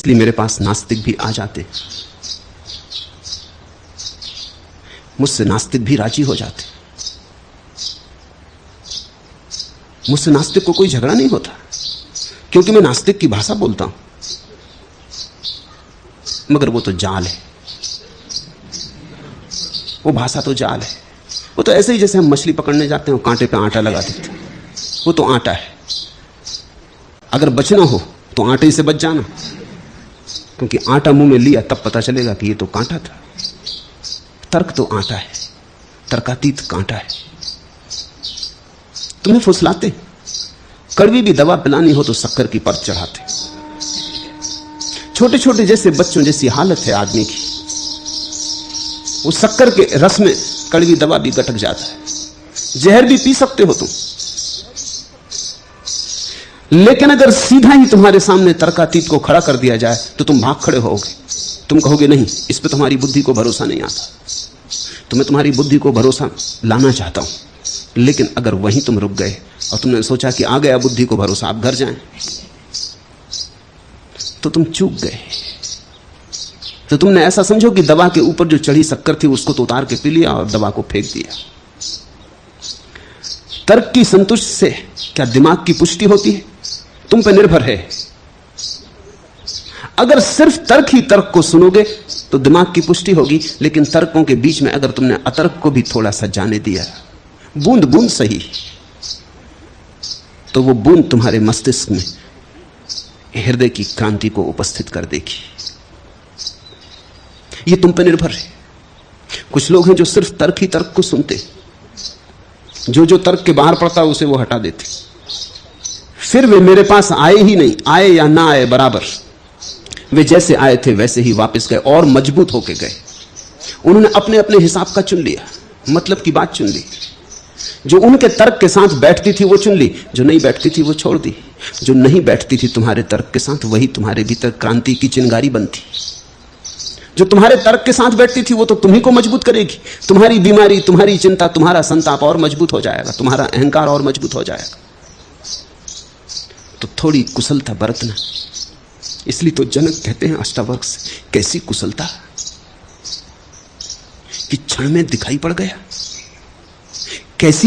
इसलिए मेरे पास नास्तिक भी आ जाते, मुझसे नास्तिक भी राजी हो जाते। मुझसे नास्तिक को कोई झगड़ा नहीं होता, क्योंकि मैं नास्तिक की भाषा बोलता हूं। मगर वो तो जाल है, वो भाषा तो जाल है। वो तो ऐसे ही जैसे हम मछली पकड़ने जाते हैं, कांटे पे आटा लगा देते हैं, वो तो आटा है। अगर बचना हो तो आटे से बच जाना, क्योंकि आटा मुंह में लिया तब पता चलेगा कि ये तो कांटा था। तर्क तो आटा है, तर्कातीत कांटा है। तुम्हें फुसलाते, कड़वी भी दवा पिलानी हो तो शक्कर की परत चढ़ाते। छोटे छोटे जैसे बच्चों जैसी हालत है आदमी की, वो शक्कर के रस में कड़वी दवा भी गटक जाता है। जहर भी पी सकते हो तुम, लेकिन अगर सीधा ही तुम्हारे सामने तर्कातीत को खड़ा कर दिया जाए तो तुम भाग खड़े होगे। तुम कहोगे नहीं, इस पे तुम्हारी बुद्धि को भरोसा नहीं आता। तो मैं तुम्हारी बुद्धि को भरोसा लाना चाहता हूं, लेकिन अगर वहीं तुम रुक गए और तुमने सोचा कि आ गया बुद्धि को भरोसा, आप घर जाएं, तो तुम चूक गए। तो तुमने ऐसा समझो कि दवा के ऊपर जो चढ़ी शक्कर थी उसको तो उतार के पी लिया और दवा को फेंक दिया। तर्क की संतुष्टि से क्या दिमाग की पुष्टि होती है? तुम पे निर्भर है। अगर सिर्फ तर्क ही तर्क को सुनोगे तो दिमाग की पुष्टि होगी, लेकिन तर्कों के बीच में अगर तुमने अतर्क को भी थोड़ा सा जाने दिया, बूंद बूंद सही, तो वो बूंद तुम्हारे मस्तिष्क में हृदय की क्रांति को उपस्थित कर देगी। ये तुम पे निर्भर है। कुछ लोग हैं जो सिर्फ तर्क ही तर्क को सुनते, जो जो तर्क के बाहर पड़ता है उसे वो हटा देते, फिर वे मेरे पास आए ही नहीं, आए या ना आए बराबर, वे जैसे आए थे वैसे ही वापस गए और मजबूत होके गए। उन्होंने अपने अपने हिसाब का चुन लिया, मतलब की बात चुन ली। जो उनके तर्क के साथ बैठती थी वो चुन ली, जो नहीं बैठती थी वो छोड़ दी। जो नहीं बैठती थी तुम्हारे तर्क के साथ, वही तुम्हारे भीतर क्रांति की चिंगारी बनती। जो तुम्हारे तर्क के साथ बैठती थी वो तो तुम्ही को मजबूत करेगी। तुम्हारी बीमारी, तुम्हारी चिंता, तुम्हारा संताप और मजबूत हो जाएगा, तुम्हारा अहंकार और मजबूत हो जाएगा। तो थोड़ी कुशलता बरतना। इसलिए तो जनक कहते हैं अष्टावक्र से, कैसी कुशलता कि क्षण में दिखाई पड़ गया, कैसी